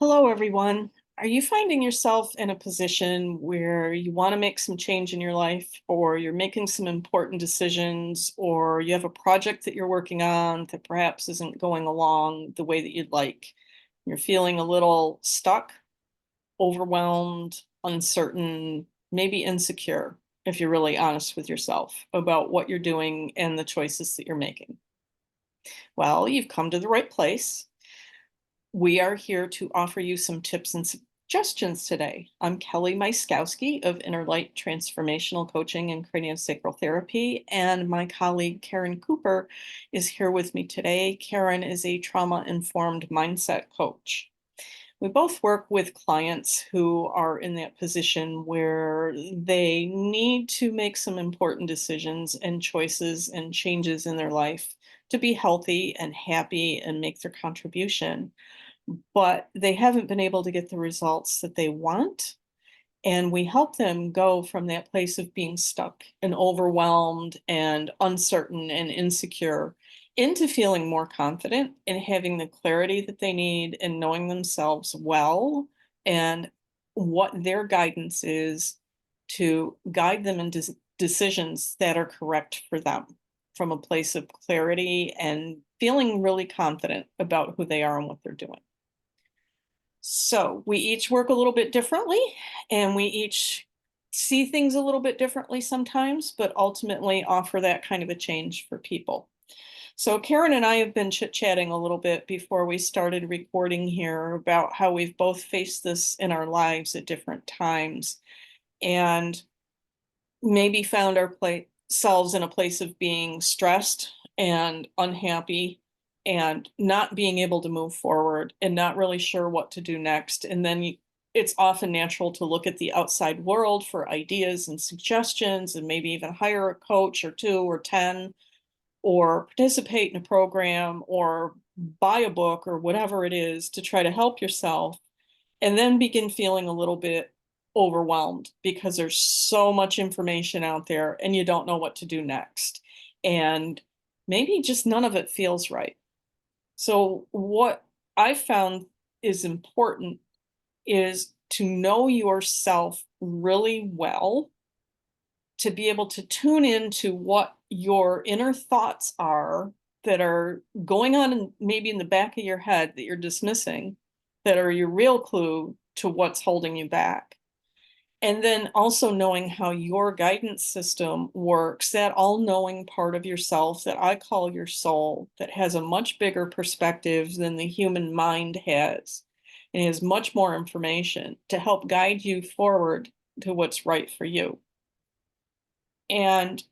Hello, everyone. Are you finding yourself in a position where you want to make some change in your life, or you're making some important decisions, or you have a project that you're working on that perhaps isn't going along the way that you'd like? You're feeling a little stuck, overwhelmed, uncertain, maybe insecure, if you're really honest with yourself about what you're doing and the choices that you're making. Well, you've come to the right place. We are here to offer you some tips and suggestions today. I'm Kelly Myszkowski of Inner Light Transformational Coaching and Craniosacral Therapy, and my colleague Caren Cooper is here with me today. Caren is a trauma informed mindset coach. We both work with clients who are in that position where they need to make some important decisions and choices and changes in their life to be healthy and happy and make their contribution, but they haven't been able to get the results that they want. And we help them go from that place of being stuck and overwhelmed and uncertain and insecure into feeling more confident and having the clarity that they need and knowing themselves well and what their guidance is to guide them into decisions that are correct for them from a place of clarity and feeling really confident about who they are and what they're doing. So we each work a little bit differently and we each see things a little bit differently sometimes, but ultimately offer that kind of a change for people. So Caren and I have been chit-chatting a little bit before we started recording here about how we've both faced this in our lives at different times and maybe found ourselves in a place of being stressed and unhappy and not being able to move forward and not really sure what to do next. And then it's often natural to look at the outside world for ideas and suggestions and maybe even hire a coach or two or 10 or participate in a program or buy a book or whatever it is to try to help yourself, and then begin feeling a little bit overwhelmed because there's so much information out there and you don't know what to do next. And maybe just none of it feels right. So, what I found is important is to know yourself really well, to be able to tune into what your inner thoughts are that are going on maybe in the back of your head that you're dismissing, that are your real clue to what's holding you back. And then also knowing how your guidance system works, that all knowing part of yourself that I call your soul, that has a much bigger perspective than the human mind has, and has much more information to help guide you forward to what's right for you. And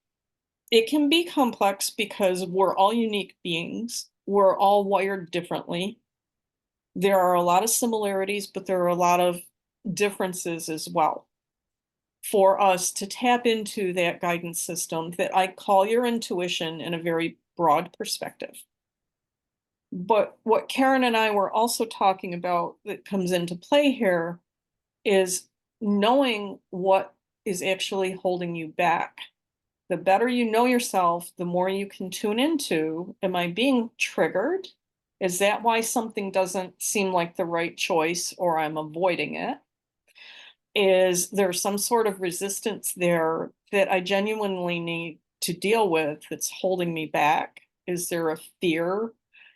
it can be complex because we're all unique beings, we're all wired differently. There are a lot of similarities, but there are a lot of differences as well. For us to tap into that guidance system that I call your intuition in a very broad perspective. But what Caren and I were also talking about that comes into play here is knowing what is actually holding you back. The better you know yourself, the more you can tune into, am I being triggered? Is that why something doesn't seem like the right choice or I'm avoiding it? Is there some sort of resistance there that I genuinely need to deal with that's holding me back? Is there a fear?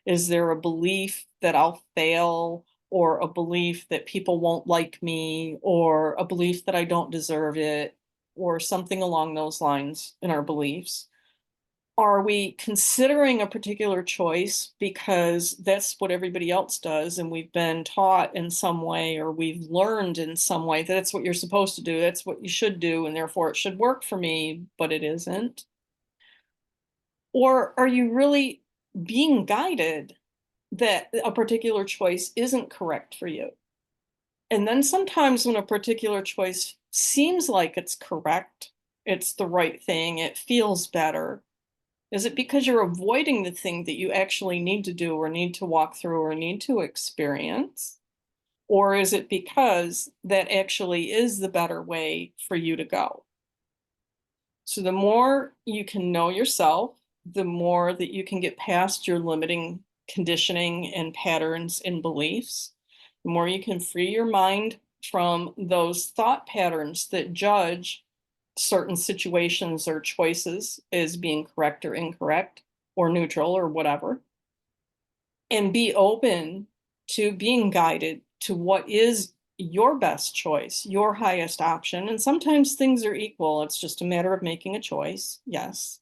Is there a belief that I'll fail, or a belief that people won't like me, or a belief that I don't deserve it, or something along those lines in our beliefs? Are we considering a particular choice because that's what everybody else does and we've been taught in some way or we've learned in some way that that's what you're supposed to do, that's what you should do, and therefore it should work for me, but it isn't? Or are you really being guided that a particular choice isn't correct for you? And then sometimes when a particular choice seems like it's correct, it's the right thing, it feels better, is it because you're avoiding the thing that you actually need to do or need to walk through or need to experience? Or is it because that actually is the better way for you to go? So the more you can know yourself, the more that you can get past your limiting conditioning and patterns and beliefs, The more you can free your mind from those thought patterns that judge certain situations or choices as being correct or incorrect or neutral or whatever, and be open to being guided to what is your best choice, your highest option. And sometimes things are equal. It's just a matter of making a choice. Yes.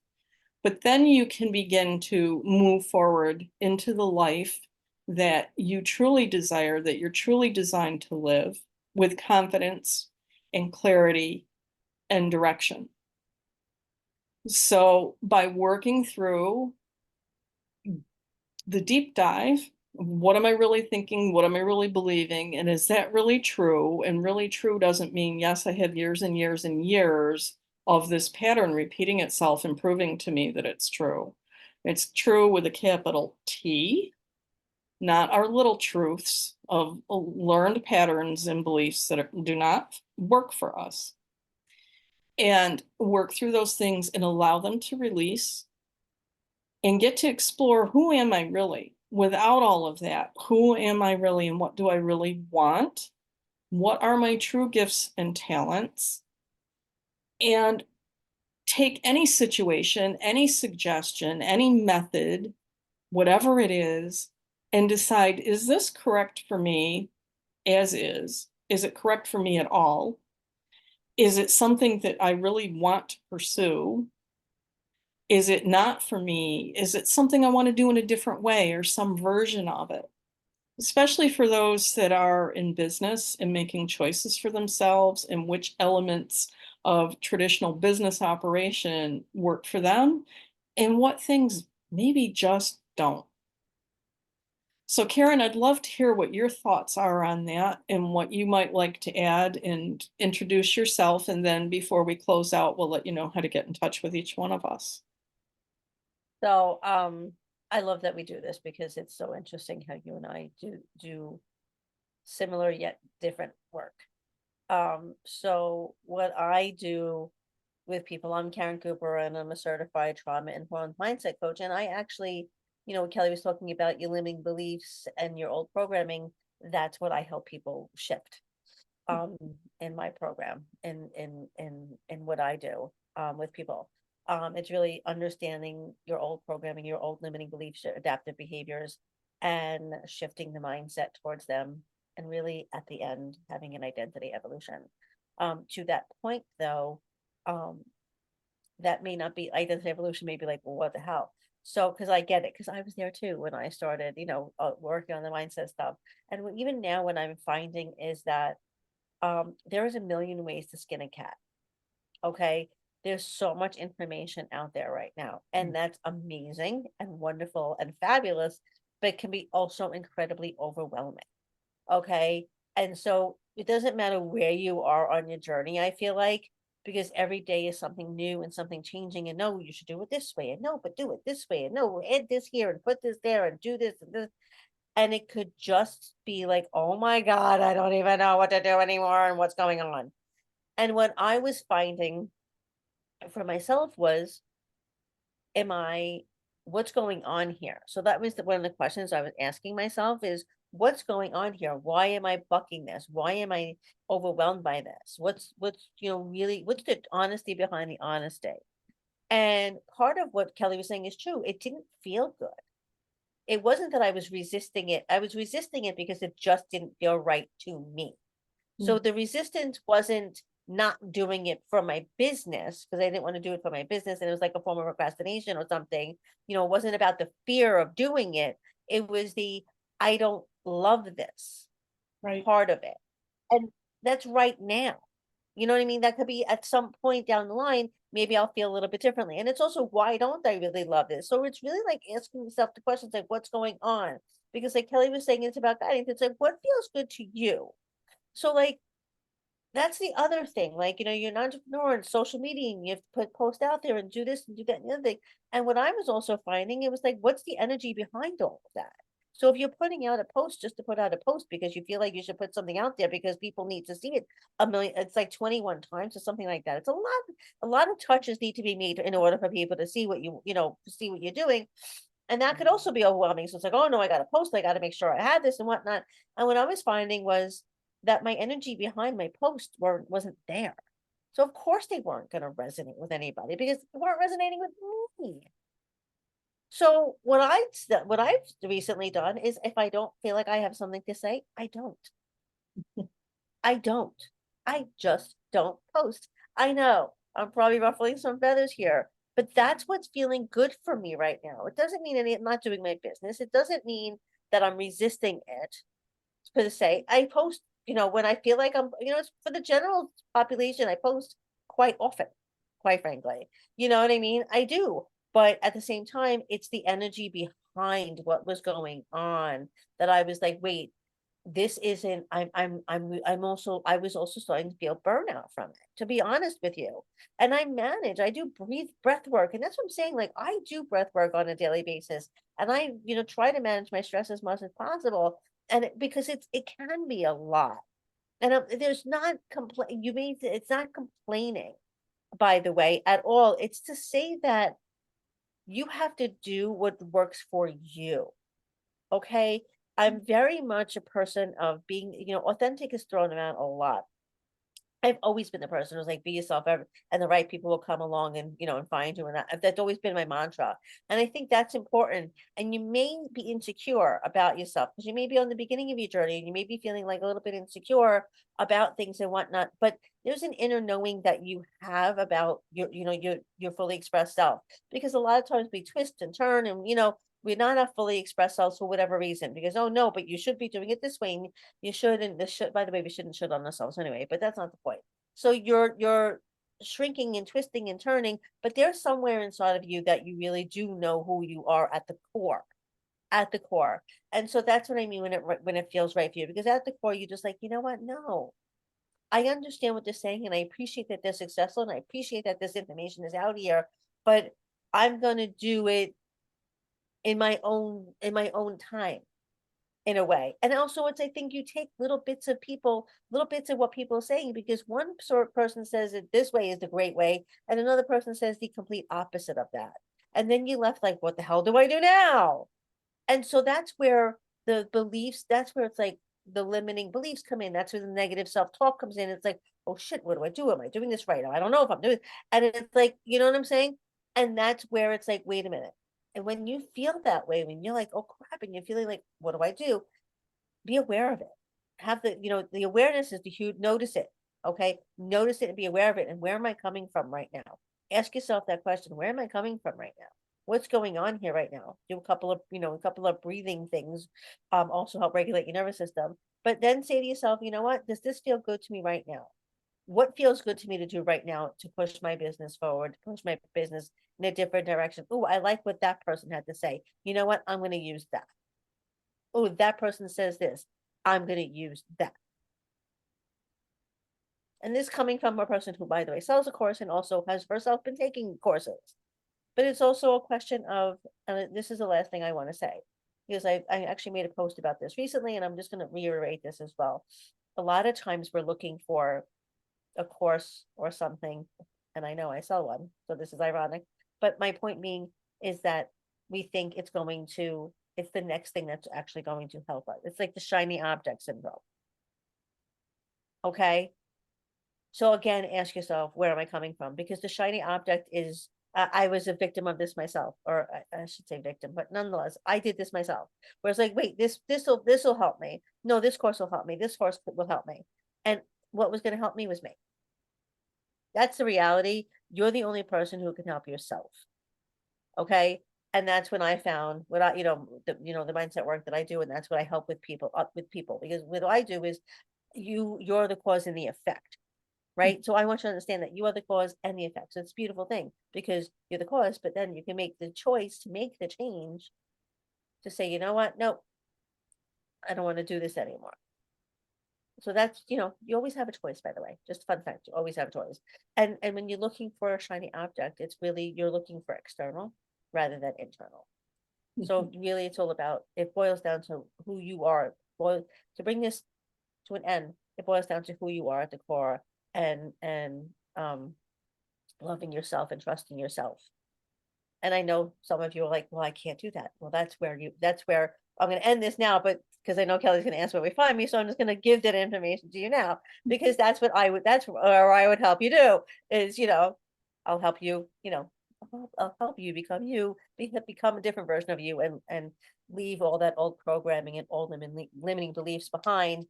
But then you can begin to move forward into the life that you truly desire, that you're truly designed to live with confidence and clarity and direction. So by working through the deep dive, what am I really thinking? What am I really believing? And is that really true? And really true doesn't mean, yes, I have years and years and years of this pattern repeating itself and proving to me that it's true. It's true with a capital T, not our little truths of learned patterns and beliefs that do not work for us. And work through those things and allow them to release and get to explore, who am I really without all of that? Who am I really and what do I really want? What are my true gifts and talents? And take any situation, any suggestion, any method, whatever it is, and decide, is this correct for me as is? Is it correct for me at all? Is it something that I really want to pursue? Is it not for me? Is it something I want to do in a different way or some version of it? Especially for those that are in business and making choices for themselves and which elements of traditional business operation work for them and what things maybe just don't. So, Caren, I'd love to hear what your thoughts are on that and what you might like to add and introduce yourself. And then before we close out, we'll let you know how to get in touch with each one of us. So I love that we do this because it's so interesting how you and I do similar yet different work. So what I do with people, I'm Caren Cooper and I'm a certified trauma informed mindset coach. And I actually, Kelly was talking about your limiting beliefs and your old programming. That's what I help people shift um in my program in what I do with people. It's really understanding your old programming, your old limiting beliefs, your adaptive behaviors, and shifting the mindset towards them, and really at the end having an identity evolution. To that point though, um, that may not be identity evolution, may be like, well, what the hell? So, because I get it, because I was there too when I started, working on the mindset stuff. And even now, what I'm finding is that there is a million ways to skin a cat. Okay. There's so much information out there right now, and that's amazing and wonderful and fabulous, but can be also incredibly overwhelming. Okay. And so it doesn't matter where you are on your journey, I feel like, because every day is something new and something changing. And no, you should do it this way. And no, but do it this way. And no, add this here and put this there and do this and this. And it could just be like, oh my God, I don't even know what to do anymore and what's going on. And what I was finding for myself was, am I, what's going on here? So that was one of the questions I was asking myself is, what's going on here? Why am I bucking this? Why am I overwhelmed by this? Really, what's the honesty behind the honesty? And part of what Kelly was saying is true. It didn't feel good. It wasn't that I was resisting it. I was resisting it because it just didn't feel right to me. So Mm. the resistance wasn't not doing it for my business, because I didn't want to do it for my business. And it was like a form of procrastination or something. It wasn't about the fear of doing it. It was the, I don't love this Right. part of it. And that's right now. You know what I mean? That could be at some point down the line, maybe I'll feel a little bit differently. And it's also, why don't I really love this? So it's really like asking yourself the questions like, what's going on? Because like Kelly was saying, it's about guidance. It's like, what feels good to you? So like, that's the other thing. Like, you're an entrepreneur and social media and you have to post out there and do this and do that and the other thing. And what I was also finding, it was like, what's the energy behind all of that? So if you're putting out a post just to put out a post because you feel like you should put something out there because people need to see it a million, it's like 21 times or something like that. It's a lot of touches need to be made in order for people to see what see what you're doing. And that could also be overwhelming. So it's like, oh no, I got to post, I got to make sure I had this and whatnot. And what I was finding was that my energy behind my post wasn't there. So of course they weren't going to resonate with anybody because they weren't resonating with me. So what I've recently done is if I don't feel like I have something to say, I don't. I don't. I just don't post. I know I'm probably ruffling some feathers here, but that's what's feeling good for me right now. It doesn't mean I'm not doing my business. It doesn't mean that I'm resisting it per se. I post, when I feel like it's for the general population, I post quite often, quite frankly. You know what I mean? I do. But at the same time, it's the energy behind what was going on that I was like, wait, this isn't I was also starting to feel burnout from it, to be honest with you. And I do breath work. And that's what I'm saying. Like I do breath work on a daily basis. And I, try to manage my stress as much as possible. And because it can be a lot. And there's not complain you mean it's not complaining, by the way, at all. It's to say that you have to do what works for you. Okay. I'm very much a person of being, authentic is thrown around a lot. I've always been the person who's like, be yourself, and the right people will come along and, and find you. And that's always been my mantra. And I think that's important. And you may be insecure about yourself because you may be on the beginning of your journey and you may be feeling like a little bit insecure about things and whatnot. But there's an inner knowing that you have about your fully expressed self. Because a lot of times we twist and turn and, we're not our fully expressed selves for whatever reason. Because, oh no, but you should be doing it this way. And you should, and this should, by the way, we shouldn't should on ourselves anyway, but that's not the point. So you're shrinking and twisting and turning, but there's somewhere inside of you that you really do know who you are at the core. At the core. And so that's what I mean when it feels right for you. Because at the core, you're just like, you know what? No. I understand what they're saying and I appreciate that they're successful and I appreciate that this information is out here, but I'm gonna do it in my own time in a way. And also it's I think you take little bits of what people are saying because one sort of person says it this way is the great way, and another person says the complete opposite of that. And then you left like, what the hell do I do now? And so that's where that's where it's like the limiting beliefs come in. That's where the negative self-talk comes in. It's like, oh shit, what do I do? Am I doing this right? I don't know if I'm doing it. And it's like, you know what I'm saying? And that's where it's like, wait a minute. And when you feel that way, when you're like, oh crap, and you're feeling like, what do I do? Be aware of it. Have the awareness is the huge notice it. Okay. Notice it and be aware of it. And where am I coming from right now? Ask yourself that question. Where am I coming from right now? What's going on here right now? Do a couple of breathing things, also help regulate your nervous system. But then say to yourself, you know what? Does this feel good to me right now? What feels good to me to do right now to push my business forward, to push my business in a different direction? Oh, I like what that person had to say. You know what? I'm going to use that. Oh, that person says this. I'm going to use that. And this coming from a person who, by the way, sells a course and also has herself been taking courses. But it's also a question of, and this is the last thing I want to say, because I actually made a post about this recently, and I'm just going to reiterate this as well. A lot of times we're looking for a course or something, and I know I sell one, so this is ironic. But my point being is that we think it's the next thing that's actually going to help us. It's like the shiny object syndrome. Okay. So again, ask yourself, where am I coming from? Because the shiny object is, I was a victim of this myself, or I should say victim, but nonetheless, I did this myself. Where it's like, wait, this will help me. No, this course will help me. This course will help me. And what was going to help me was me. That's the reality. You're the only person who can help yourself. Okay. And that's when I found what the mindset work that I do. And that's what I help with people because what I do is you're the cause and the effect. Right. So I want you to understand that you are the cause and the effect. So it's a beautiful thing because you're the cause, but then you can make the choice to make the change to say, you know what? No, I don't want to do this anymore. So that's, you always have a choice, by the way. Just a fun fact, you always have a choice. And when you're looking for a shiny object, it's really you're looking for external rather than internal. So really it's all about it boils down to who you are. Well, to bring this to an end, it boils down to who you are at the core and loving yourself and trusting yourself. And I know some of you are like, well, I can't do that. Well, that's where I'm going to end this now, but because I know Kelly's going to ask where we find me. So I'm just going to give that information to you now, because that's where I would help you do is, I'll help you, I'll help you become become a different version of you, and leave all that old programming and old limiting beliefs behind,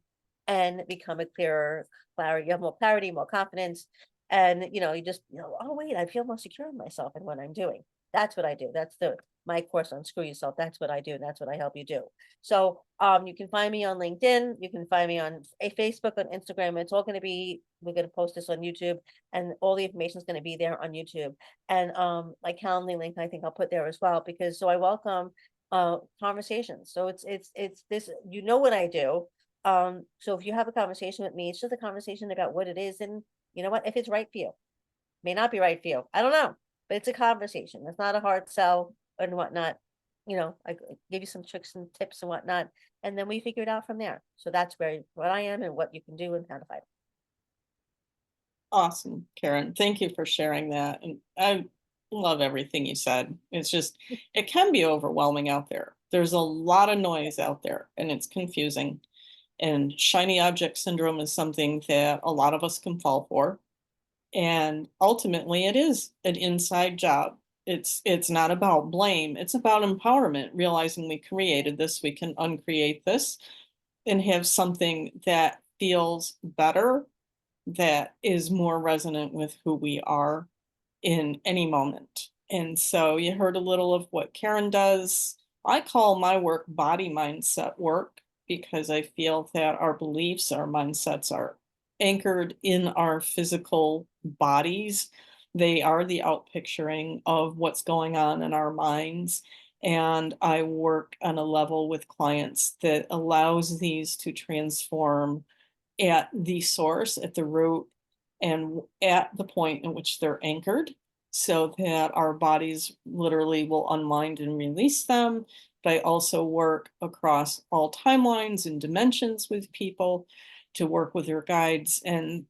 and become a clearer clarity. You have more clarity, more confidence, and you just, oh wait, I feel more secure in myself and what I'm doing. That's what I do. That's my course on Screw Yourself. That's what I do, and that's what I help you do. So you can find me on LinkedIn. You can find me on Facebook, on Instagram. It's all going to be, we're going to post this on YouTube, and all the information is going to be there on YouTube. And my Calendly link, I think I'll put there as well, because so I welcome conversations. So it's this, what I do. So if you have a conversation with me, it's just a conversation about what it is, and you know what, if it's right for you, may not be right for you. I don't know, but it's a conversation. It's not a hard sell and whatnot. I give you some tricks and tips and whatnot, and then we figure it out from there. So that's what I am and what you can do and how to fight it. Awesome, Karen. Thank you for sharing that. And I love everything you said. It's just, it can be overwhelming out there. There's a lot of noise out there and it's confusing. And shiny object syndrome is something that a lot of us can fall for. And ultimately, it is an inside job. It's not about blame. It's about empowerment, realizing we created this, we can uncreate this and have something that feels better, that is more resonant with who we are in any moment. And so you heard a little of what Karen does. I call my work body mindset work because I feel that our beliefs, our mindsets are anchored in our physical bodies. They are the outpicturing of what's going on in our minds. And I work on a level with clients that allows these to transform at the source, at the root, and at the point in which they're anchored, so that our bodies literally will unwind and release them. But I also work across all timelines and dimensions with people, to work with their guides and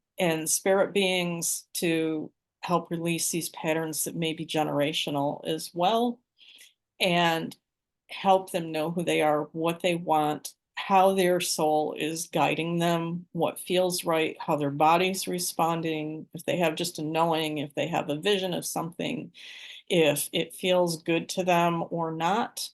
spirit beings to help release these patterns that may be generational as well, and help them know who they are, what they want, how their soul is guiding them, what feels right, how their body's responding, if they have just a knowing, if they have a vision of something, if it feels good to them or not.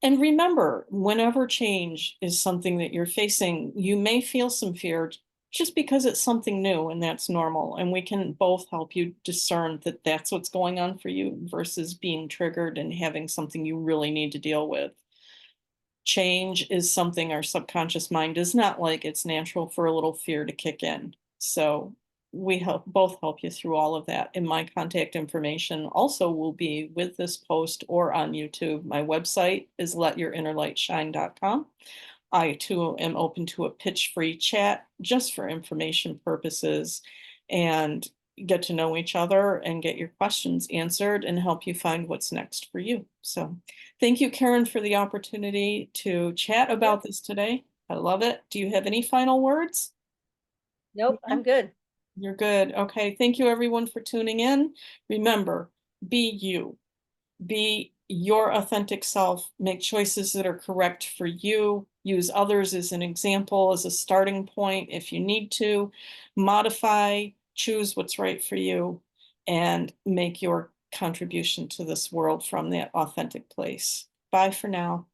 And remember, whenever change is something that you're facing, you may feel some fear just because it's something new, and that's normal. And we can both help you discern that that's what's going on for you versus being triggered and having something you really need to deal with. Change is something our subconscious mind does not like. It's natural for a little fear to kick in. So we both help you through all of that. And my contact information also will be with this post or on YouTube. My website is letyourinnerlightshine.com. I too am open to a pitch-free chat just for information purposes, and get to know each other and get your questions answered and help you find what's next for you. So thank you, Karen, for the opportunity to chat about this today. I love it. Do you have any final words? Nope, I'm good. You're good. Okay. Thank you, everyone, for tuning in. Remember, be you. Be your authentic self. Make choices that are correct for you. Use others as an example, as a starting point if you need to. Modify, choose what's right for you, and make your contribution to this world from that authentic place. Bye for now.